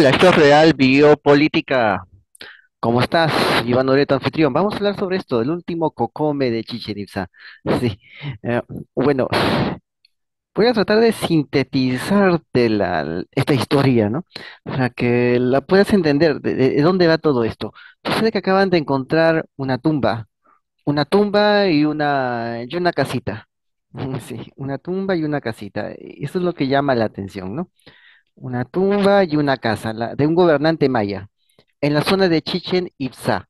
La esto real, biopolítica. ¿Cómo estás, Iván Loreto, anfitrión? Vamos a hablar sobre esto, el último cocome de Chichén Itzá. Sí. eh, bueno, voy a tratar de sintetizarte esta historia, ¿no? Para que la puedas entender, de dónde va todo esto. Sucede que acaban de encontrar una tumba y una casita. Sí, una tumba y una casita. Eso es lo que llama la atención, ¿no? Una tumba y una casa, de un gobernante maya, en la zona de Chichen Itzá.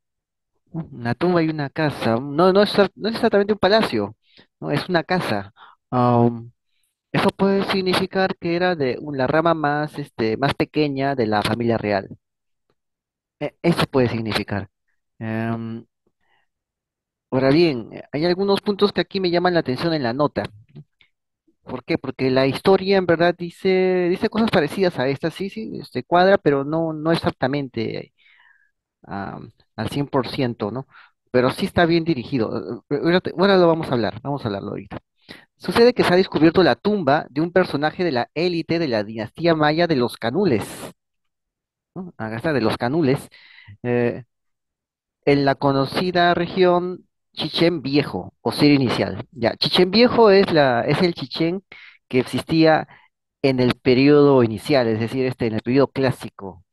Una tumba y una casa. No es exactamente un palacio, no, es una casa. Am, Eso puede significar que era de la rama más pequeña de la familia real. Eso puede significar. Em, Ahora bien, hay algunos puntos que aquí me llaman la atención en la nota. ¿Por qué? Porque la historia en verdad dice cosas parecidas a esta, sí, sí, cuadra, pero no exactamente a- al 100%, ¿no? Pero sí está bien dirigido. Ahora lo vamos a hablarlo ahorita. Sucede que se ha descubierto la tumba de un personaje de la élite de la dinastía maya de los Canules, ¿no? Acá está, de los Canules, eh, en la conocida región Chichén Viejo, o Siria Inicial. Ya, Chichén Viejo es el Chichén que existía en el periodo inicial, es decir, en el periodo clásico.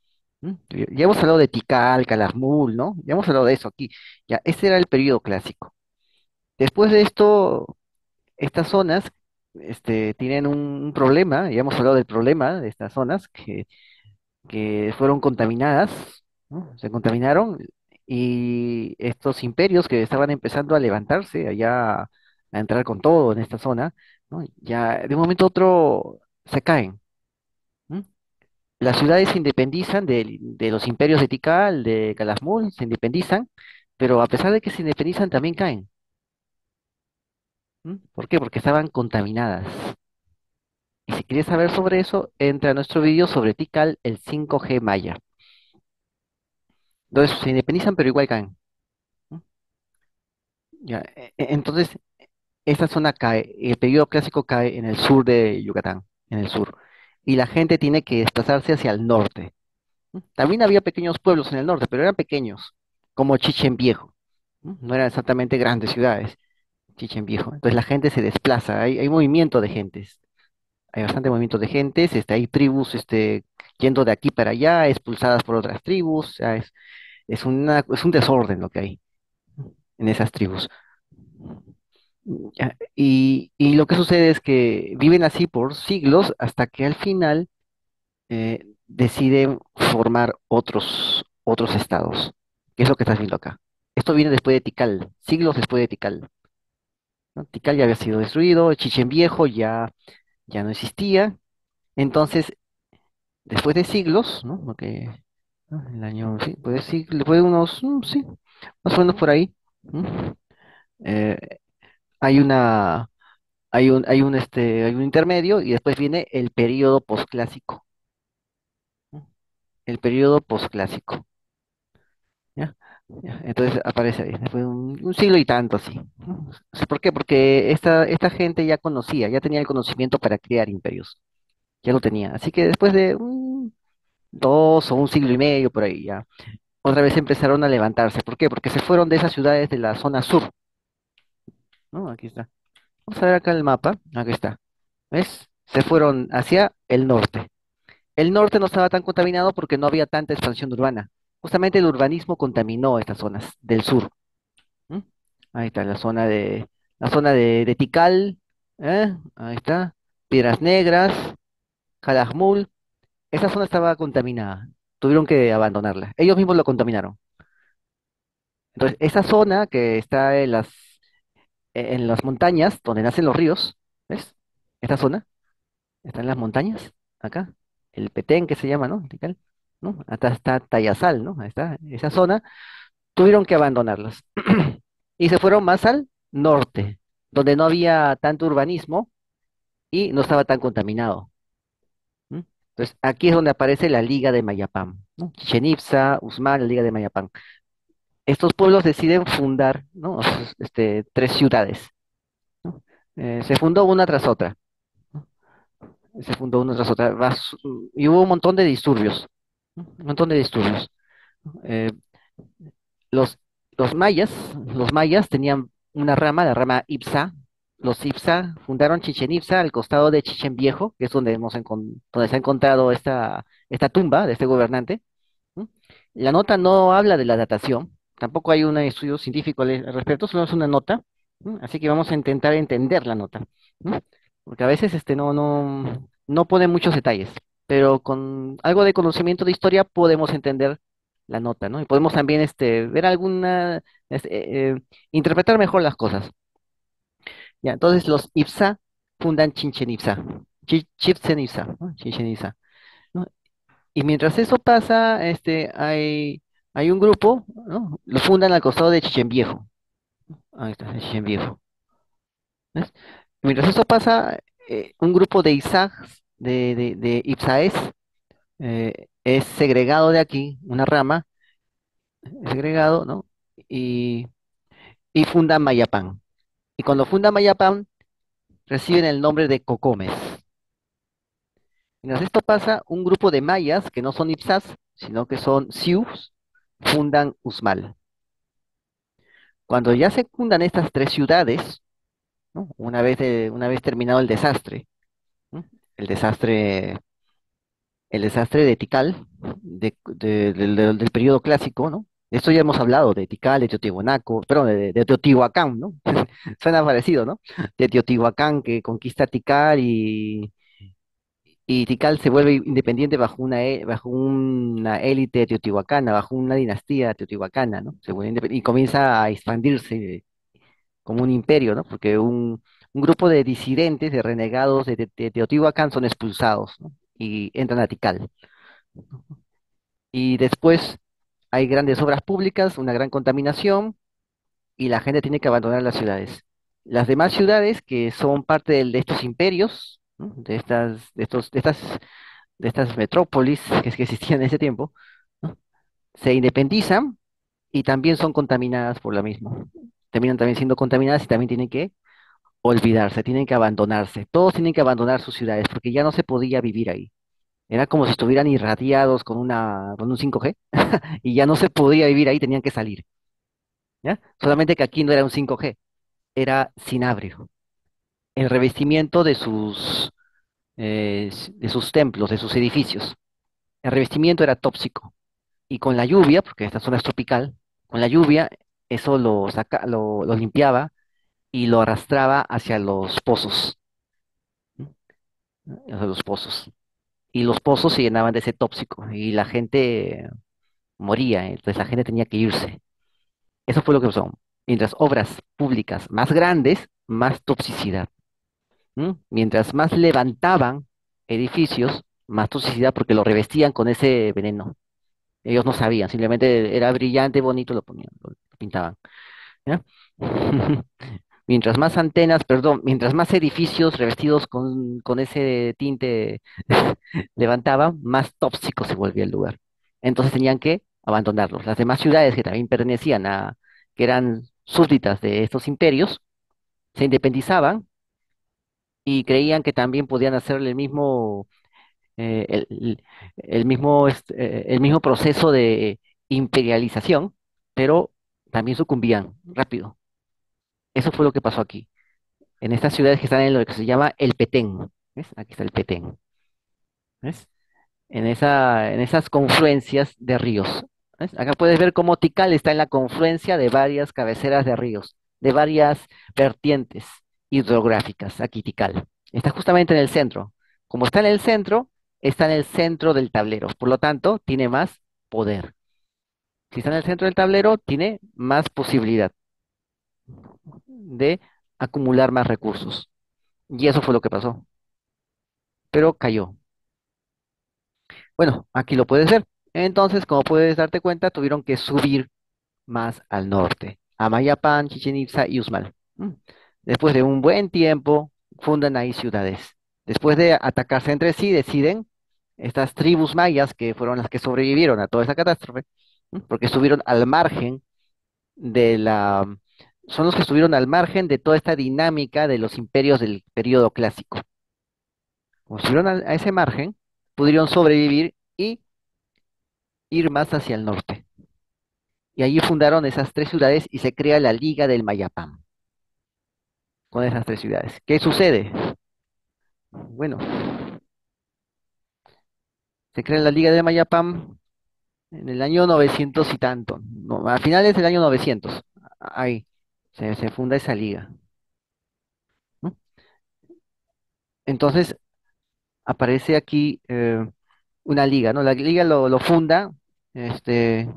Ya hemos hablado de Tikal, Calakmul, ¿no? Ya hemos hablado de eso aquí. Ya, ese era el periodo clásico. Después de esto, estas zonas, tienen un problema, ya hemos hablado del problema de estas zonas que fueron contaminadas, ¿no? Se contaminaron y estos imperios que estaban empezando a levantarse allá, a entrar con todo en esta zona, ¿no? Ya de un momento a otro se caen. ¿No? Las ciudades se independizan de los imperios de Tikal, de Calakmul, se independizan, pero a pesar de que se independizan también caen. ¿No? ¿Por qué? Porque estaban contaminadas. Y si quieres saber sobre eso, entra a nuestro vídeo sobre Tikal, el 5G Maya. Entonces se independizan, pero igual caen. ¿No? Ya, entonces, esta zona cae, el periodo clásico cae en el sur de Yucatán, en el sur. Y la gente tiene que desplazarse hacia el norte. ¿No? También había pequeños pueblos en el norte, pero eran pequeños, como Chichen Viejo. ¿No? No eran exactamente grandes ciudades, Chichen Viejo. Entonces la gente se desplaza, hay movimiento de gentes, hay bastante movimiento de gentes, hay tribus yendo de aquí para allá, expulsadas por otras tribus, o sea, es un desorden lo que hay en esas tribus. Ya, y lo que sucede es que viven así por siglos hasta que al final deciden formar otros estados, que es lo que estás viendo acá. Esto viene después de Tikal, siglos después de Tikal, ¿no? Tikal ya había sido destruido, Chichen Viejo ya no existía. Entonces, después de siglos, ¿no? ¿No? El año, sí, después de unos, sí, más o menos por ahí, ¿no? Eh, hay una, hay un intermedio y después viene el periodo posclásico, ¿no? El periodo posclásico, ¿ya? Ya, entonces aparece ahí, después de un siglo y tanto así, ¿no? ¿Por qué? Porque esta gente ya conocía, ya tenía el conocimiento para crear imperios, ya lo tenía. Así que después de 2 o un siglo y medio por ahí ya, otra vez empezaron a levantarse. ¿Por qué? Porque se fueron de esas ciudades de la zona sur, ¿no? Aquí está. Vamos a ver acá el mapa, aquí está. ¿Ves? Se fueron hacia el norte. El norte no estaba tan contaminado porque no había tanta expansión urbana. Justamente el urbanismo contaminó estas zonas del sur. ¿M? Ahí está la zona de Tikal, ¿eh? Ahí está. Piedras Negras, Calakmul. Esa zona estaba contaminada. Tuvieron que abandonarla. Ellos mismos lo contaminaron. Entonces, esa zona que está en las montañas, donde nacen los ríos, ¿ves? Esta zona está en las montañas, acá. El Petén, que se llama, ¿no? Tikal, ¿no? Acá está Tayasal, ¿no? Ahí está, esa zona. Tuvieron que abandonarlas. Y se fueron más al norte, donde no había tanto urbanismo y no estaba tan contaminado. ¿M? Entonces, aquí es donde aparece la Liga de Mayapán, ¿no? Chichén Itzá, Usmán, la Liga de Mayapán. Estos pueblos deciden fundar, ¿no? Tres ciudades, ¿no? Se fundó una tras otra, ¿no? Se fundó una tras otra. Y hubo un montón de disturbios, Un montón de disturbios. Eh, los, los mayas tenían una rama, la rama Ipsa. Los Ipsa fundaron Chichen Itza al costado de Chichen Viejo, que es donde donde se ha encontrado esta tumba de este gobernante. ¿Mm? La nota no habla de la datación, tampoco hay un estudio científico al respecto, solo es una nota. Así que vamos a intentar entender la nota. ¿Mm? Porque a veces no pone muchos detalles, pero con algo de conocimiento de historia podemos entender la nota, ¿no? Y podemos también ver este, interpretar mejor las cosas. Ya, entonces los Ipsa fundan Chichen Itza, Chichen Itza, ¿no? Chichen Itza, ¿no? Y mientras eso pasa, hay un grupo, ¿no? Lo fundan al costado de Chichen Viejo. Ahí está, Chichen Viejo. ¿Ves? Mientras eso pasa, un grupo de Isags, de Ipsaes, es segregado de aquí, una rama, es segregado, ¿no? Y, y funda Mayapán. Y cuando funda Mayapán, reciben el nombre de Cocomes. Mientras esto pasa, un grupo de mayas, que no son Ipsas, sino que son Sioux, fundan Uxmal. Cuando ya se fundan estas tres ciudades, ¿no? Una vez terminado el desastre, ¿no? El desastre el desastre de Tikal, del periodo clásico, ¿no? De esto ya hemos hablado, de Tikal, de Teotihuanaco, perdón, de Teotihuacán, ¿no? Suena parecido, ¿no? De Teotihuacán que conquista Tikal y Tikal se vuelve independiente bajo una élite teotihuacana, bajo una dinastía teotihuacana, ¿no? Se vuelve y comienza a expandirse como un imperio, ¿no? Porque un grupo de disidentes, de renegados de Teotihuacán son expulsados, ¿no? Y entran a Tikal. Y después hay grandes obras públicas, una gran contaminación y la gente tiene que abandonar las ciudades. Las demás ciudades que son parte de estos imperios, ¿no? De estas metrópolis que existían en ese tiempo, ¿no? Se independizan y también son contaminadas por la misma. Terminan también siendo contaminadas y también tienen que olvidarse, tienen que abandonarse. Todos tienen que abandonar sus ciudades porque ya no se podía vivir ahí. Era como si estuvieran irradiados con un 5G y ya no se podía vivir ahí, tenían que salir, ¿ya? Solamente que aquí no era un 5G, era cinabrio. El revestimiento de sus templos, de sus edificios. El revestimiento era tóxico. Y con la lluvia, porque esta zona es tropical, con la lluvia eso lo limpiaba y lo arrastraba hacia los pozos, ¿no? Hacia los pozos. Y los pozos se llenaban de ese tóxico y la gente moría, entonces la gente tenía que irse. Eso fue lo que pasó. Mientras obras públicas más grandes, más toxicidad. Mientras más levantaban edificios, más toxicidad porque lo revestían con ese veneno. Ellos no sabían, simplemente era brillante, bonito, lo ponían, lo pintaban. ¿Ya? Mientras más edificios revestidos con ese tinte levantaban, más tóxico se volvía el lugar. Entonces tenían que abandonarlos. Las demás ciudades que también que eran súbditas de estos imperios, se independizaban y creían que también podían hacerle eh, el, el- el mismo proceso de imperialización, pero también sucumbían rápido. Eso fue lo que pasó aquí, en estas ciudades que están en lo que se llama el Petén. ¿Ves? Aquí está el Petén. ¿Ves? En esas confluencias de ríos. ¿Ves? Acá puedes ver cómo Tikal está en la confluencia de varias cabeceras de ríos, de varias vertientes hidrográficas. Aquí Tikal. Está justamente en el centro. Como está en el centro del tablero. Por lo tanto, tiene más poder. Si está en el centro del tablero, tiene más posibilidad de acumular más recursos. Y eso fue lo que pasó. Pero cayó. Bueno, aquí lo puedes ver. Entonces, como puedes darte cuenta, tuvieron que subir más al norte, a Mayapán, Chichen Itza y Uxmal. Después de un buen tiempo, fundan ahí ciudades. Después de atacarse entre sí, deciden estas tribus mayas, que fueron las que sobrevivieron a toda esa catástrofe, porque estuvieron al margen de la... Son los que estuvieron al margen de toda esta dinámica de los imperios del periodo clásico. Como estuvieron a ese margen, pudieron sobrevivir y ir más hacia el norte. Y allí fundaron esas tres ciudades y se crea la Liga del Mayapam con esas tres ciudades. ¿Qué sucede? Bueno, se crea la Liga del Mayapam en el año 900 y tanto, no, a finales del año 900. Ahí se funda esa liga, ¿no? Entonces aparece aquí una liga, ¿no? La liga lo funda este,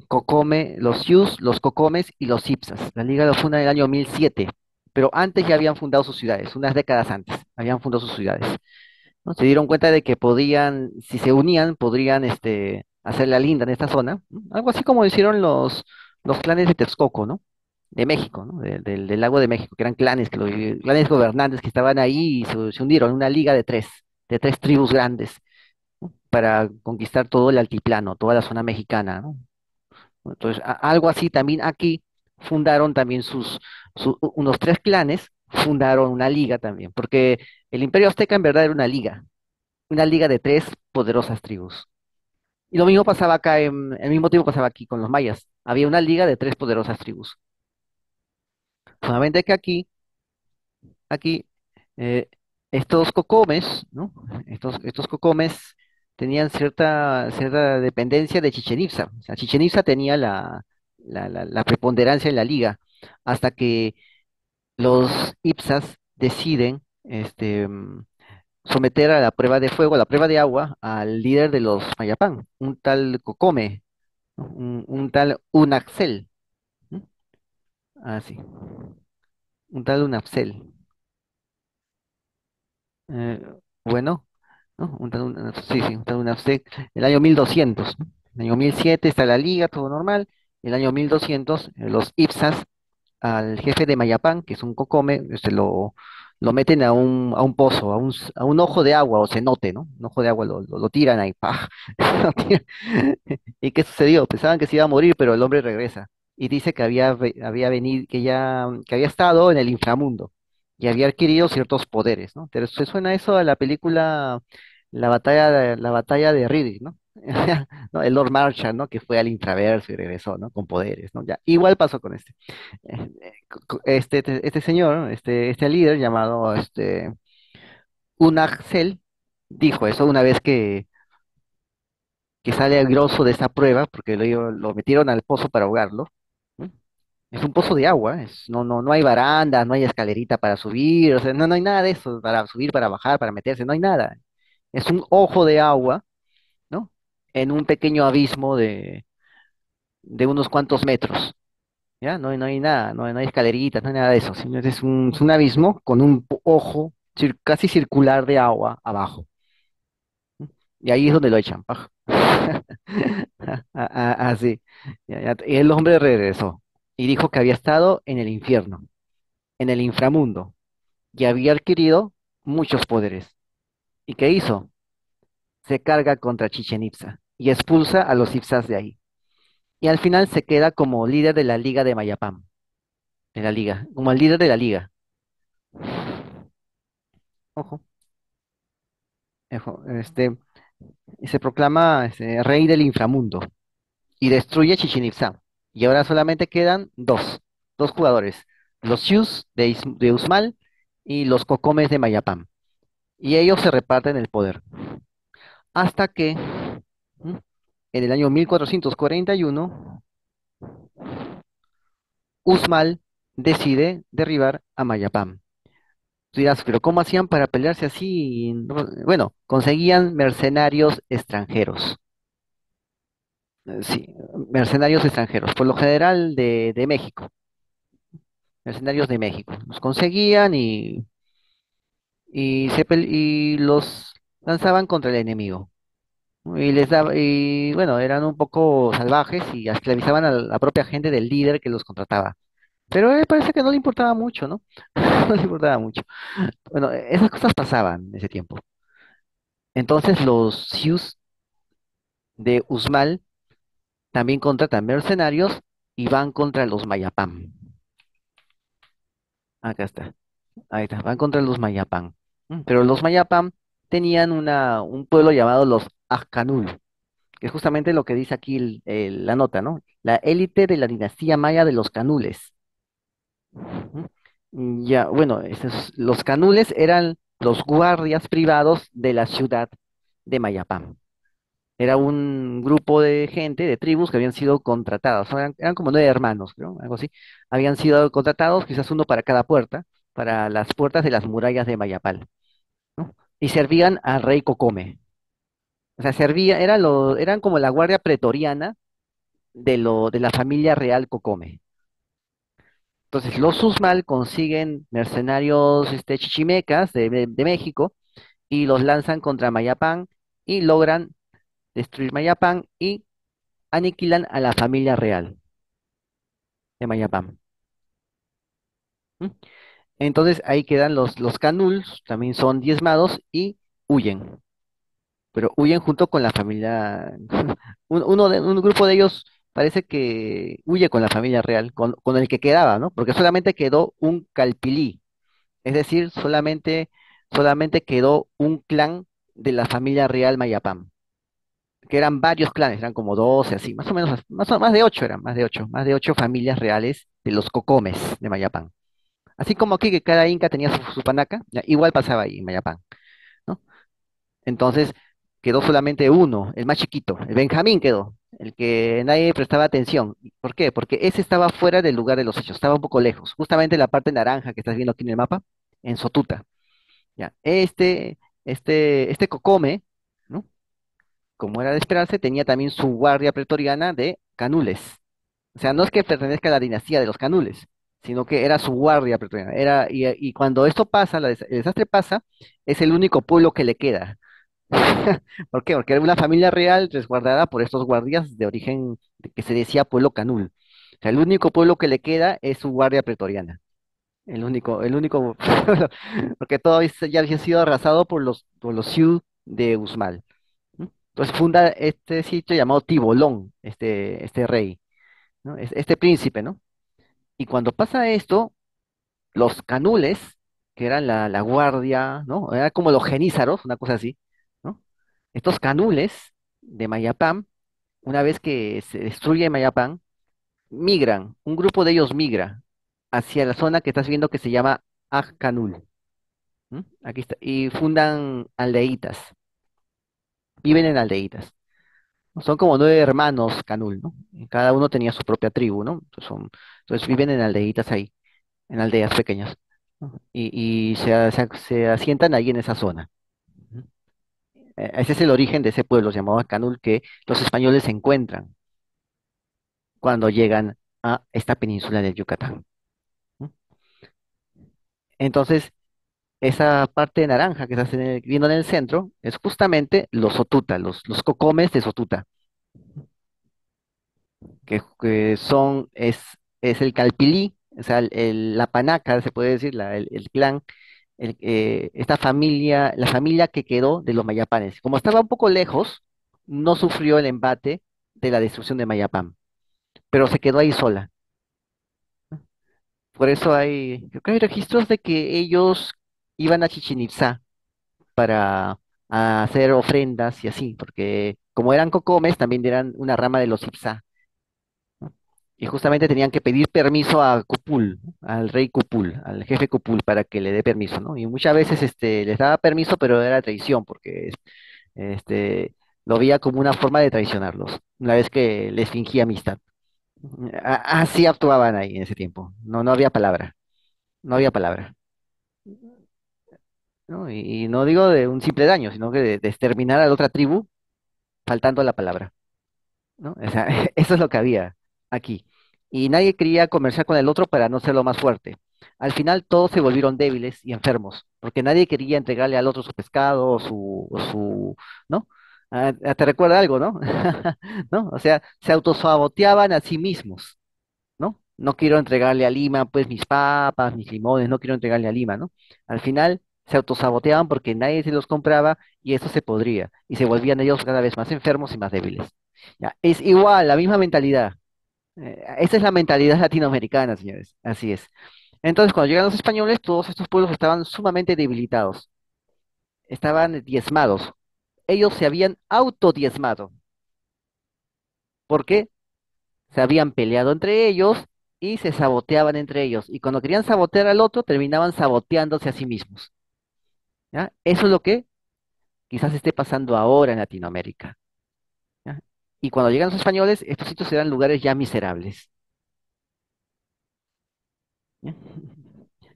Cocome, los Sius, los Cocomes y los Ipsas. La liga lo funda en el año 1007, pero antes ya habían fundado sus ciudades, unas décadas antes, habían fundado sus ciudades, ¿no? Se dieron cuenta de que podían, si se unían, podrían hacer la linda en esta zona, ¿no? Algo así como hicieron los clanes de Texcoco, ¿no? De México, ¿no? Del lago de México, que eran clanes, clanes gobernantes que estaban ahí y se unieron, una liga de tres tribus grandes, ¿no? Para conquistar todo el altiplano, toda la zona mexicana, ¿no? Entonces, algo así también aquí fundaron también unos tres clanes, fundaron una liga también, porque el Imperio Azteca en verdad era una liga de tres poderosas tribus. Y lo mismo pasaba acá, el mismo tiempo pasaba aquí con los mayas. Había una liga de tres poderosas tribus. Solamente que aquí, eh, estos cocomes, ¿no? Estos cocomes tenían cierta dependencia de Chichen Itza. O sea, Chichen Itza tenía la preponderancia en la liga, hasta que los Ipsas deciden someter a la prueba de fuego, a la prueba de agua, al líder de los Mayapán, un tal Cocome, ¿no? Un tal Unaxel, ¿no? Ah, sí, un tal Unaxel. Eh, bueno, ¿no? Sí, sí, un tal Unaxel. El año 1200, ¿no? El año 1007 está la liga, todo normal. El año 1200, los Ipsas al jefe de Mayapán, que es un cocome, lo meten a un pozo, a un ojo de agua o cenote, ¿no? Un ojo de agua lo tiran ahí, ¡pah! Lo tiran. ¿Y qué sucedió? Pensaban que se iba a morir, pero el hombre regresa y dice que había venido, que había estado en el inframundo y había adquirido ciertos poderes, ¿no? ¿Se suena eso a la película la batalla de Riddick, ¿no? ¿No? El Lord Marshall, ¿no? Que fue al infraverso y regresó, ¿no? Con poderes, ¿no? Ya, igual pasó con este. Este señor, ¿no? Este líder llamado Unaxel, dijo eso una vez que sale el grosso de esa prueba, porque lo metieron al pozo para ahogarlo, ¿no? Es un pozo de agua, no hay baranda, no hay escalerita para subir, o sea, no hay nada de eso, para subir, para bajar, para meterse, no hay nada. Es un ojo de agua, ¿no? En un pequeño abismo de unos cuantos metros, ¿ya? No hay nada, no hay escaleritas, no hay nada de eso, sino es un abismo con un ojo casi circular de agua abajo. Y ahí es donde lo echan, paja. Así. Y el hombre regresó y dijo que había estado en el infierno, en el inframundo, y había adquirido muchos poderes. ¿Y qué hizo? Se carga contra Chichen Itza y expulsa a los Ipsas de ahí. Y al final se queda como líder de la Liga de Mayapam, de la liga, como el líder de la liga. Ojo, ojo, y se proclama rey del inframundo y destruye Chichen Itzá. Y ahora solamente quedan dos jugadores, los Sius de Usmal y los Cocomes de Mayapam. Y ellos se reparten el poder. Hasta que ¿m? en el año 1441, Usmal decide derribar a Mayapam. Tú dirás, pero ¿cómo hacían para pelearse así? Bueno, conseguían mercenarios extranjeros. Sí, mercenarios extranjeros, por lo general de México, mercenarios de México. Los conseguían y los lanzaban contra el enemigo, ¿no? Y bueno, eran un poco salvajes y esclavizaban a la propia gente del líder que los contrataba. Pero a él parece que no le importaba mucho, ¿no? No le importaba mucho. Bueno, esas cosas pasaban en ese tiempo. Entonces los Sioux de Usmal también contratan mercenarios y van contra los Mayapam. Acá está. Ahí está, van contra los Mayapán. Pero los Mayapán tenían un pueblo llamado los Azcanul. que es justamente lo que dice aquí la nota, ¿no? La élite de la dinastía maya de los canules. Ujú. Ya, bueno, los canules eran los guardias privados de la ciudad de Mayapán. Era un grupo de gente, de tribus que habían sido contratados. Eran como 9 hermanos, creo, algo así. Habían sido contratados, quizás uno para cada puerta, para las puertas de las murallas de Mayapal, ¿no? Y servían al rey Cocome. O sea, eran como la guardia pretoriana de la familia real Cocome. Entonces, los Usmal consiguen mercenarios chichimecas de México y los lanzan contra Mayapán y logran destruir Mayapán y aniquilan a la familia real de Mayapán. ¿M? Entonces ahí quedan los Canuls, también son diezmados y huyen, pero huyen junto con la familia. Un grupo de ellos parece que huye con la familia real, con el que quedaba, ¿no? Porque solamente quedó un Calpilí, es decir, solamente quedó un clan de la familia real Mayapán, que eran varios clanes, eran como 12, así, más o menos, más de 8 eran, más de ocho familias reales de los Cocomes de Mayapán. Así como aquí que cada inca tenía su panaca, ya, igual pasaba ahí en Mayapán, ¿no? Entonces quedó solamente uno, el más chiquito, el Benjamín quedó, el que nadie prestaba atención. ¿Por qué? Porque ese estaba fuera del lugar de los hechos, estaba un poco lejos, justamente en la parte naranja que estás viendo aquí en el mapa, en Sotuta. Ya, este Cocome, ¿no? Como era de esperarse, tenía también su guardia pretoriana de canules. O sea, no es que pertenezca a la dinastía de los canules, sino que era su guardia pretoriana. Y cuando esto pasa, el desastre pasa, es el único pueblo que le queda. ¿Por qué? Porque era una familia real resguardada por estos guardias de origen que se decía pueblo canul. O sea, el único pueblo que le queda es su guardia pretoriana. El único, porque todo ya había sido arrasado por los Sioux de Usmal. ¿No? Entonces funda este sitio llamado Tibolón, este rey, ¿no? Este príncipe, ¿no? Y cuando pasa esto, los canules, que eran la guardia, ¿no? Era como los genízaros, una cosa así, ¿no? Estos canules de Mayapán, una vez que se destruye Mayapán, migran, un grupo de ellos migra hacia la zona que estás viendo que se llama Ajcanul. Aquí está, y fundan aldeitas, viven en aldeitas. Son como 9 hermanos Canul, ¿no? Y cada uno tenía su propia tribu, ¿no? Entonces viven en aldeitas ahí, en aldeas pequeñas, ¿no? Y se asientan ahí en esa zona. Ujú. Ese es el origen de ese pueblo llamado Canul que los españoles encuentran cuando llegan a esta península del Yucatán. ¿No? Entonces, esa parte naranja que estás viendo en el centro es justamente los Sotuta, los cocomes de Sotuta. Que es el Calpilí, o sea, la panaca, se puede decir, el clan, esta familia, la familia que quedó de los mayapanes. Como estaba un poco lejos, no sufrió el embate de la destrucción de Mayapán, pero se quedó ahí sola. Por eso creo que hay registros de que ellos iban a Chichén Itzá para hacer ofrendas y así, porque como eran cocomes, también eran una rama de los Ipsá. ¿No? Y justamente tenían que pedir permiso a Cupul, ¿no? Al rey Cupul, al jefe Cupul, para que le dé permiso, ¿no? Y muchas veces les daba permiso, pero era traición, porque este, lo veía como una forma de traicionarlos, una vez que les fingía amistad. Así actuaban ahí en ese tiempo. No, no había palabra, no había palabra. ¿No? Y no digo de un simple daño, sino que de exterminar a la otra tribu faltando la palabra. ¿No? O sea, eso es lo que había aquí. Y nadie quería conversar con el otro para no ser lo más fuerte. Al final todos se volvieron débiles y enfermos, porque nadie quería entregarle al otro su pescado ¿no? ¿Te recuerda algo, no? ¿No? O sea, se autosaboteaban a sí mismos, ¿no? No quiero entregarle a Lima, pues, mis papas, mis limones, no quiero entregarle a Lima, ¿no? Al final se autosaboteaban porque nadie se los compraba y eso se podría, y se volvían ellos cada vez más enfermos y más débiles. Ya, es igual, la misma mentalidad. Esa es la mentalidad latinoamericana, señores. Así es. Entonces, cuando llegan los españoles, todos estos pueblos estaban sumamente debilitados, estaban diezmados. Ellos se habían autodiezmado. porque se habían peleado entre ellos y se saboteaban entre ellos. Y cuando querían sabotear al otro, terminaban saboteándose a sí mismos. ¿Ya? Eso es lo que quizás esté pasando ahora en Latinoamérica. ¿Ya? Y cuando llegan los españoles, estos sitios eran lugares ya miserables. ¿Ya?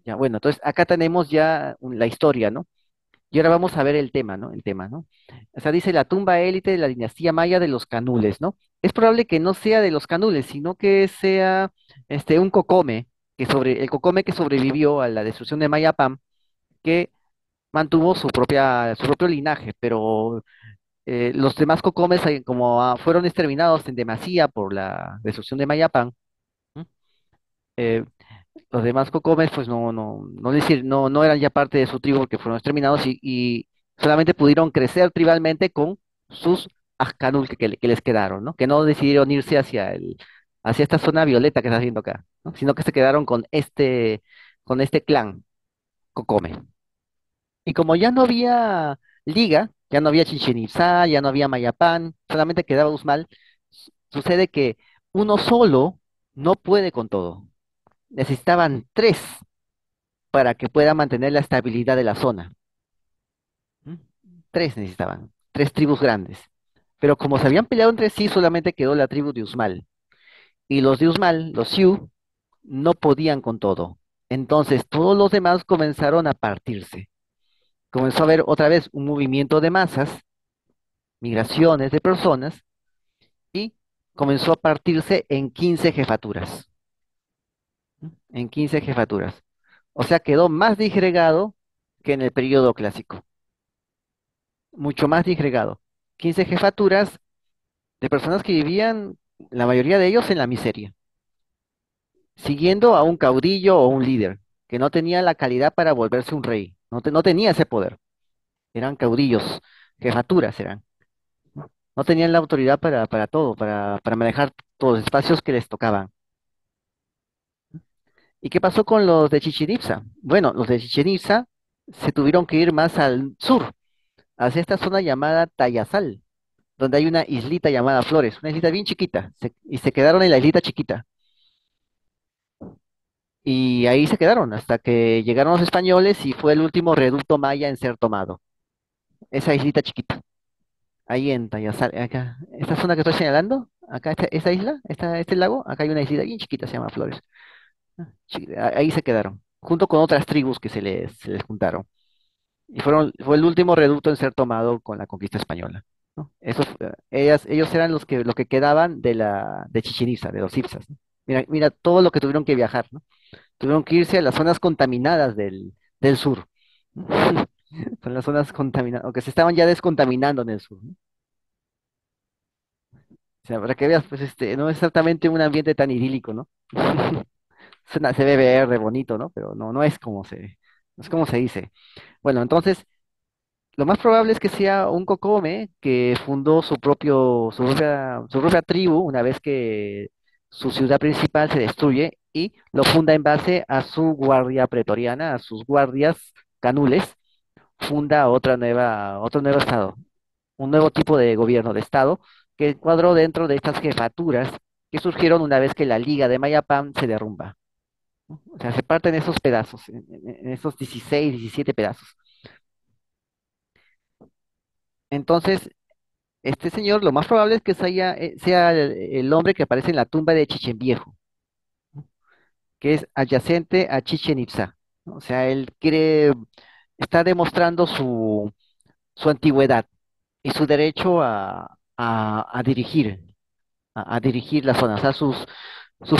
Ya, bueno, entonces acá tenemos ya la historia, ¿no? Y ahora vamos a ver el tema, ¿no? El tema, ¿no? O sea, dice la tumba élite de la dinastía maya de los Canules, ¿no? Es probable que no sea de los Canules, sino que sea un cocome, el cocome que sobrevivió a la destrucción de Mayapam, que mantuvo su propio linaje, pero los demás cocomes, como fueron exterminados en demasía por la destrucción de Mayapam, ¿m? Eh, los demás cocomes, pues no eran ya parte de su tribu porque fueron exterminados y solamente pudieron crecer tribalmente con sus Ascanul que les quedaron, ¿no? Que no decidieron irse hacia esta zona violeta que está haciendo acá, ¿no? Sino que se quedaron con este clan cocome. Y como ya no había liga, ya no había Chichen Itzá, ya no había Mayapán, solamente quedaba Usmal, sucede que uno solo no puede con todo. Necesitaban tres para que pueda mantener la estabilidad de la zona. ¿Mm? Tres necesitaban, tres tribus grandes. Pero como se habían peleado entre sí, solamente quedó la tribu de Usmal. Y los de Usmal, los Sioux, no podían con todo. Entonces todos los demás comenzaron a partirse. Comenzó a haber otra vez un movimiento de masas, migraciones de personas, y comenzó a partirse en 15 jefaturas. ¿Mm? En 15 jefaturas. O sea, quedó más disgregado que en el periodo clásico. Mucho más disgregado. 15 jefaturas de personas que vivían, la mayoría de ellos, en la miseria, siguiendo a un caudillo o un líder, que no tenía la calidad para volverse un rey, no tenía ese poder. Eran caudillos, jefaturas eran. No tenían la autoridad para todo, para manejar todos los espacios que les tocaban. ¿Y qué pasó con los de Chichén Itzá? Bueno, los de Chichén Itzá se tuvieron que ir más al sur, hacia esta zona llamada Tayasal, donde hay una islita llamada Flores, una islita bien chiquita, y se quedaron en la islita chiquita. Y ahí se quedaron hasta que llegaron los españoles y fue el último reducto maya en ser tomado. Esa islita chiquita, ahí en Tayasal, acá, esta zona que estoy señalando, acá esta isla, este lago, acá hay una islita bien chiquita, se llama Flores. Ahí se quedaron, junto con otras tribus que se les juntaron. Y fue el último reducto en ser tomado con la conquista española, ¿no? Ellos eran lo que quedaban de Chichén Itzá, de los Ipsas, ¿no? Mira todo lo que tuvieron que viajar, ¿no? Tuvieron que irse a las zonas contaminadas del sur. Son las zonas contaminadas, o que se estaban ya descontaminando en el sur, ¿no? O sea, para que veas, pues no es exactamente un ambiente tan idílico, ¿no? Se ve verde, bonito, ¿no? Pero no es no es como se dice. Bueno, entonces, lo más probable es que sea un Cocome que fundó su propia tribu una vez que su ciudad principal se destruye y lo funda en base a su guardia pretoriana, a sus guardias canules, funda otro nuevo estado, un nuevo tipo de gobierno de estado que cuadró dentro de estas jefaturas que surgieron una vez que la Liga de Mayapán se derrumba. O sea, se parten esos pedazos, en esos 16, 17 pedazos. Entonces, este señor, lo más probable es que sea el hombre que aparece en la tumba de Chichen Viejo, ¿no? Que es adyacente a Chichen Itzá, ¿no? O sea, está demostrando su antigüedad y su derecho a dirigir la zona, o sea, sus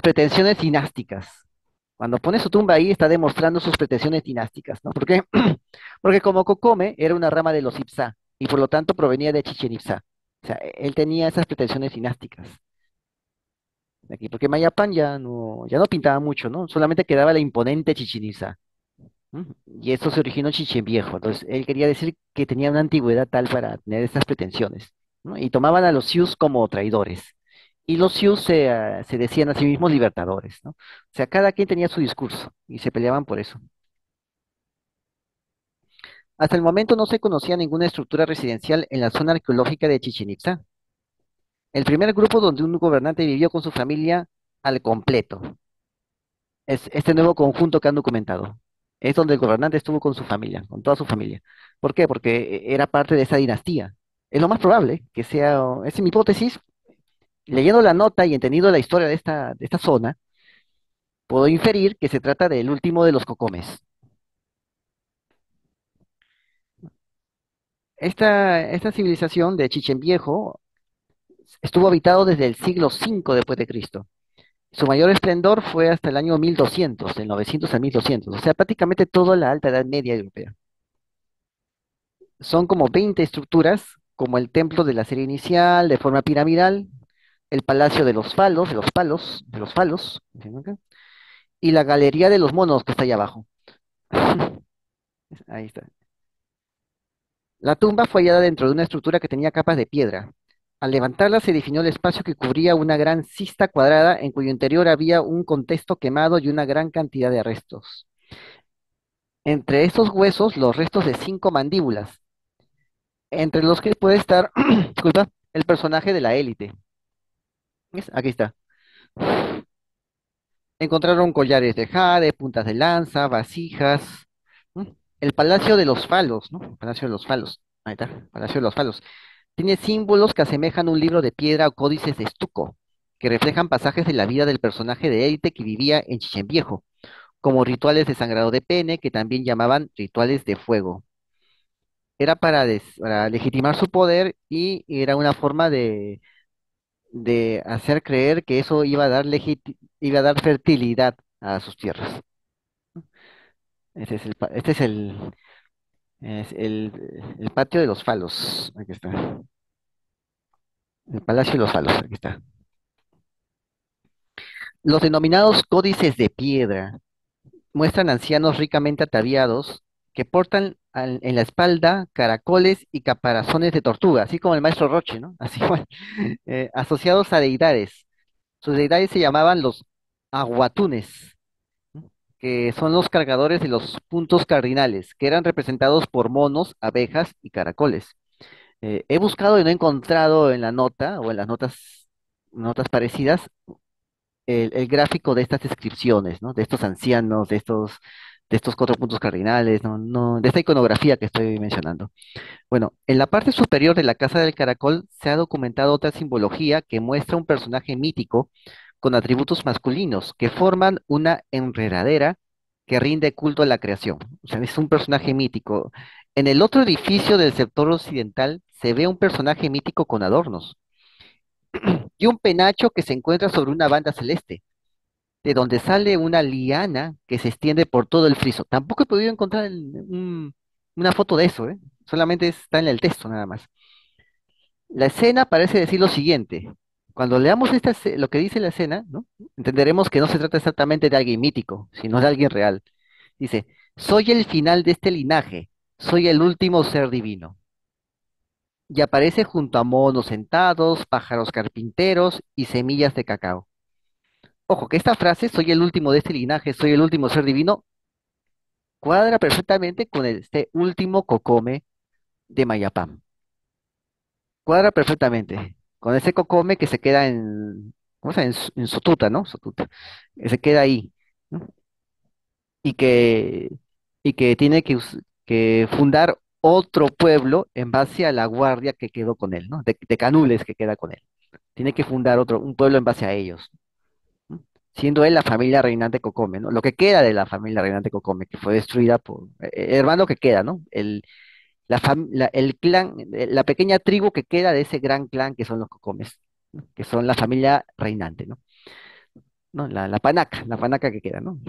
pretensiones dinásticas. Cuando pone su tumba ahí, está demostrando sus pretensiones dinásticas, ¿no? ¿Por qué? Porque como Cocome era una rama de los Itzá y por lo tanto provenía de Chichen Itzá. O sea, él tenía esas pretensiones dinásticas de aquí, porque Mayapán ya no pintaba mucho, ¿no? Solamente quedaba la imponente Chichen Itzá. ¿M? Y esto se originó en Chichen Viejo. Entonces, él quería decir que tenía una antigüedad tal para tener estas pretensiones, ¿no? Y tomaban a los Sioux como traidores. Y los Sioux se decían a sí mismos libertadores, ¿no? O sea, cada quien tenía su discurso y se peleaban por eso. Hasta el momento no se conocía ninguna estructura residencial en la zona arqueológica de Chichen Itzá. El primer grupo donde un gobernante vivió con su familia al completo. Es este nuevo conjunto que han documentado. Es donde el gobernante estuvo con su familia, con toda su familia. ¿Por qué? Porque era parte de esa dinastía. Es lo más probable que sea, esa es mi hipótesis. Leyendo la nota y entendiendo la historia de esta zona, puedo inferir que se trata del último de los cocomes. Esta civilización de Chichen Viejo estuvo habitado desde el siglo V después de Cristo. Su mayor esplendor fue hasta el año 1200, del 900 al 1200, o sea, prácticamente toda la Alta Edad Media europea. Son como 20 estructuras, como el templo de la serie inicial, de forma piramidal, el palacio de los falos, de los falos, ¿entienden? Y la galería de los monos que está ahí abajo. Ahí está. La tumba fue hallada dentro de una estructura que tenía capas de piedra. Al levantarla se definió el espacio que cubría una gran cista cuadrada en cuyo interior había un contexto quemado y una gran cantidad de restos. Entre estos huesos, los restos de 5 mandíbulas, entre los que puede estar, disculpa, el personaje de la élite. ¿Ves? Aquí está. Encontraron collares de jade, puntas de lanza, vasijas. ¿No? El Palacio de los Falos, ¿no? Palacio de los Falos. Ahí está, Palacio de los Falos. Tiene símbolos que asemejan un libro de piedra o códices de estuco, que reflejan pasajes de la vida del personaje de élite que vivía en Chichen Viejo, como rituales de sangrado de pene, que también llamaban rituales de fuego. Era para legitimar su poder y era una forma de hacer creer que eso iba a dar iba a dar fertilidad a sus tierras. Este es el patio de los falos. Aquí está. El Palacio de los Falos. Aquí está. Los denominados códices de piedra muestran ancianos ricamente ataviados que portan en la espalda caracoles y caparazones de tortuga, así como el maestro Roche, ¿no? Así igual, asociados a deidades. Sus deidades se llamaban los aguatunes, ¿no? Que son los cargadores de los puntos cardinales, que eran representados por monos, abejas y caracoles. He buscado y no he encontrado en la nota o en las notas parecidas el gráfico de estas descripciones, ¿no? De estos ancianos, de estos 4 puntos cardinales, ¿no? De esta iconografía que estoy mencionando. Bueno, en la parte superior de la Casa del Caracol se ha documentado otra simbología que muestra un personaje mítico con atributos masculinos que forman una enredadera que rinde culto a la creación. O sea, es un personaje mítico. En el otro edificio del sector occidental se ve un personaje mítico con adornos y un penacho que se encuentra sobre una banda celeste, de donde sale una liana que se extiende por todo el friso. Tampoco he podido encontrar una foto de eso, ¿eh? Solamente está en el texto nada más. La escena parece decir lo siguiente. Cuando leamos lo que dice la escena, ¿no? Entenderemos que no se trata exactamente de alguien mítico, sino de alguien real. Dice, soy el final de este linaje, soy el último ser divino. Y aparece junto a monos sentados, pájaros carpinteros y semillas de cacao. Ojo, que esta frase, soy el último de este linaje, soy el último ser divino, cuadra perfectamente con este último cocome de Mayapam. Cuadra perfectamente con ese cocome que se queda ¿cómo se llama? En Sotuta, ¿no? Sotuta. Que se queda ahí, ¿no? Y que, y que tiene que fundar otro pueblo en base a la guardia que quedó con él, ¿no? De canules que queda con él. Tiene que fundar un pueblo en base a ellos, ¿no? Siendo él la familia reinante Cocome, ¿no? Lo que queda de la familia reinante Cocome, que fue destruida por hermano que queda, ¿no? El clan, la pequeña tribu que queda de ese gran clan que son los Cocomes, ¿no? Que son la familia reinante, ¿no? ¿No? La panaca que queda, ¿no?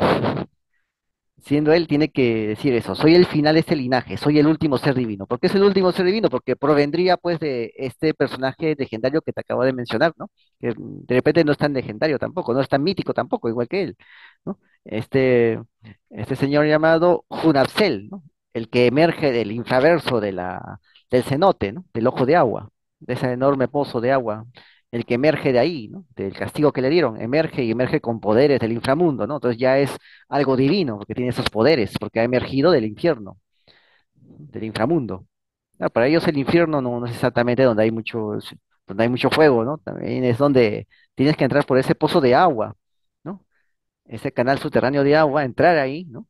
Siendo él, tiene que decir eso, soy el final de este linaje, soy el último ser divino. ¿Por qué es el último ser divino? Porque provendría pues de este personaje legendario que te acabo de mencionar, ¿no? Que de repente no es tan legendario tampoco, no es tan mítico tampoco, igual que él, ¿no? Este señor llamado Hunapsel, ¿no? El que emerge del infraverso del cenote, ¿no? Del ojo de agua, de ese enorme pozo de agua, el que emerge de ahí, ¿no? Del castigo que le dieron, emerge y emerge con poderes del inframundo, ¿no? Entonces ya es algo divino, porque tiene esos poderes, porque ha emergido del infierno, del inframundo. Para ellos el infierno no es exactamente donde hay muchos, donde hay mucho fuego, ¿no? También es donde tienes que entrar por ese pozo de agua, ¿no? Ese canal subterráneo de agua, entrar ahí, ¿no?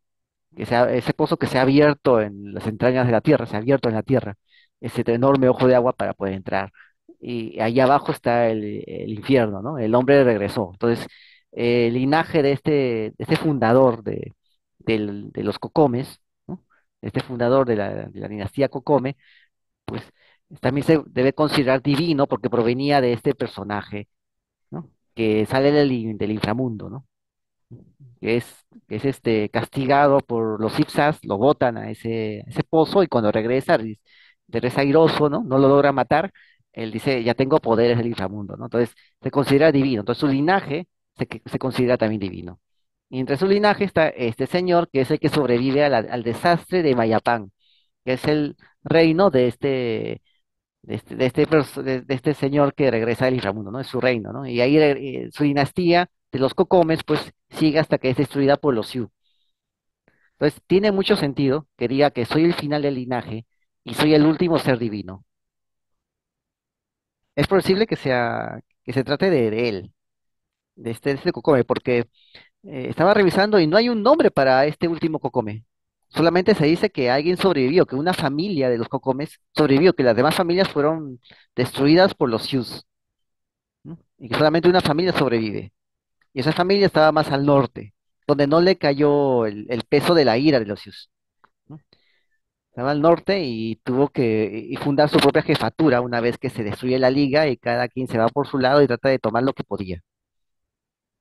Que sea, ese pozo que se ha abierto en las entrañas de la tierra, se ha abierto en la tierra, ese enorme ojo de agua para poder entrar. Y ahí abajo está el infierno, ¿no? El hombre regresó. Entonces, el linaje de este fundador de los Cocomes, ¿no? De este fundador de la dinastía Cocome, pues también se debe considerar divino porque provenía de este personaje, ¿no? Que sale del inframundo, ¿no? que es, que es castigado por los Ipsas, lo botan a ese pozo y cuando regresa airoso, ¿no? No lo logra matar, él dice, ya tengo poderes del inframundo, ¿no? Entonces se considera divino, entonces su linaje se considera también divino. Y entre su linaje está este señor que es el que sobrevive al desastre de Mayapán, que es el reino de este señor que regresa del inframundo, ¿no? Es su reino, ¿no? Y ahí su dinastía de los Cocomes, pues sigue hasta que es destruida por los Sioux. Entonces, tiene mucho sentido que diga que soy el final del linaje y soy el último ser divino. Es posible que se trate de él, de este Cocome, porque estaba revisando y no hay un nombre para este último Cocome. Solamente se dice que alguien sobrevivió, que una familia de los Cocomes sobrevivió, que las demás familias fueron destruidas por los Sioux, ¿no? Y que solamente una familia sobrevive. Y esa familia estaba más al norte, donde no le cayó el peso de la ira de los Sioux, ¿no? Estaba al norte y tuvo que y fundar su propia jefatura una vez que se destruye la liga y cada quien se va por su lado y trata de tomar lo que podía,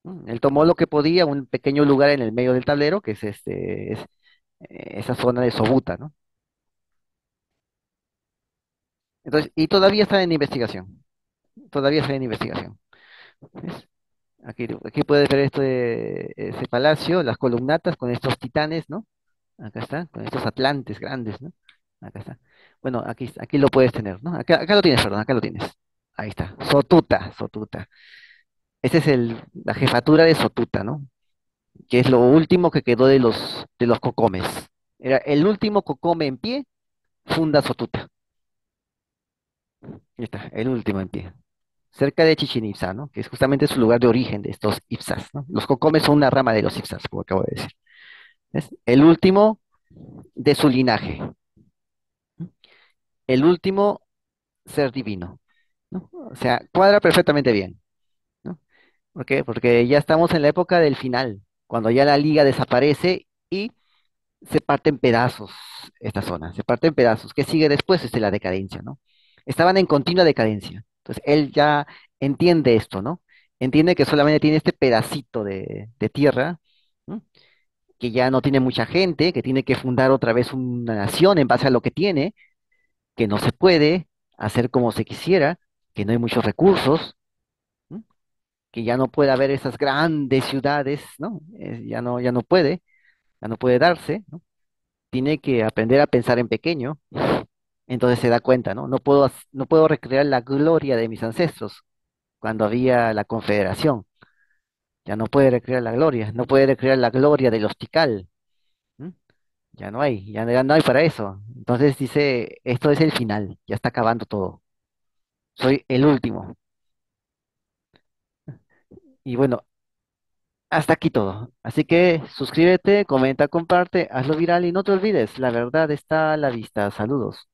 ¿no? Él tomó lo que podía, un pequeño lugar en el medio del tablero, que es esa zona de Sobuta, ¿no? Entonces, y todavía está en investigación, todavía está en investigación. ¿Ves? Aquí puedes ver ese palacio, las columnatas con estos titanes, ¿no? Acá está, con estos atlantes grandes, ¿no? Acá está. Bueno, aquí lo puedes tener, ¿no? Acá lo tienes, perdón, acá lo tienes. Ahí está. Sotuta, Sotuta. Esa es la jefatura de Sotuta, ¿no? Que es lo último que quedó de los cocomes. Era el último cocome en pie, funda Sotuta. Ahí está, el último en pie. Cerca de Chichén Itzá, ¿no? Que es justamente su lugar de origen de estos Ipsas, ¿no? Los cocomes son una rama de los Ipsas, como acabo de decir. ¿Ves? El último de su linaje. El último ser divino, ¿no? O sea, cuadra perfectamente bien, ¿no? ¿Por qué? Porque ya estamos en la época del final, cuando ya la liga desaparece y se parte en pedazos esta zona, se parte en pedazos. ¿Qué sigue después? La decadencia, ¿no? Estaban en continua decadencia. Entonces, él ya entiende esto, ¿no? Entiende que solamente tiene este pedacito de tierra, ¿no? Que ya no tiene mucha gente, que tiene que fundar otra vez una nación en base a lo que tiene, que no se puede hacer como se quisiera, que no hay muchos recursos, ¿no? Que ya no puede haber esas grandes ciudades, ¿no? Ya no puede darse, ¿no? Tiene que aprender a pensar en pequeño, entonces se da cuenta, ¿no? No puedo recrear la gloria de mis ancestros cuando había la Confederación, ya no puede recrear la gloria, no puede recrear la gloria de los Tikal, ¿m? Ya no hay para eso. Entonces dice, esto es el final, ya está acabando todo, soy el último. Y bueno, hasta aquí todo. Así que suscríbete, comenta, comparte, hazlo viral y no te olvides, la verdad está a la vista. Saludos.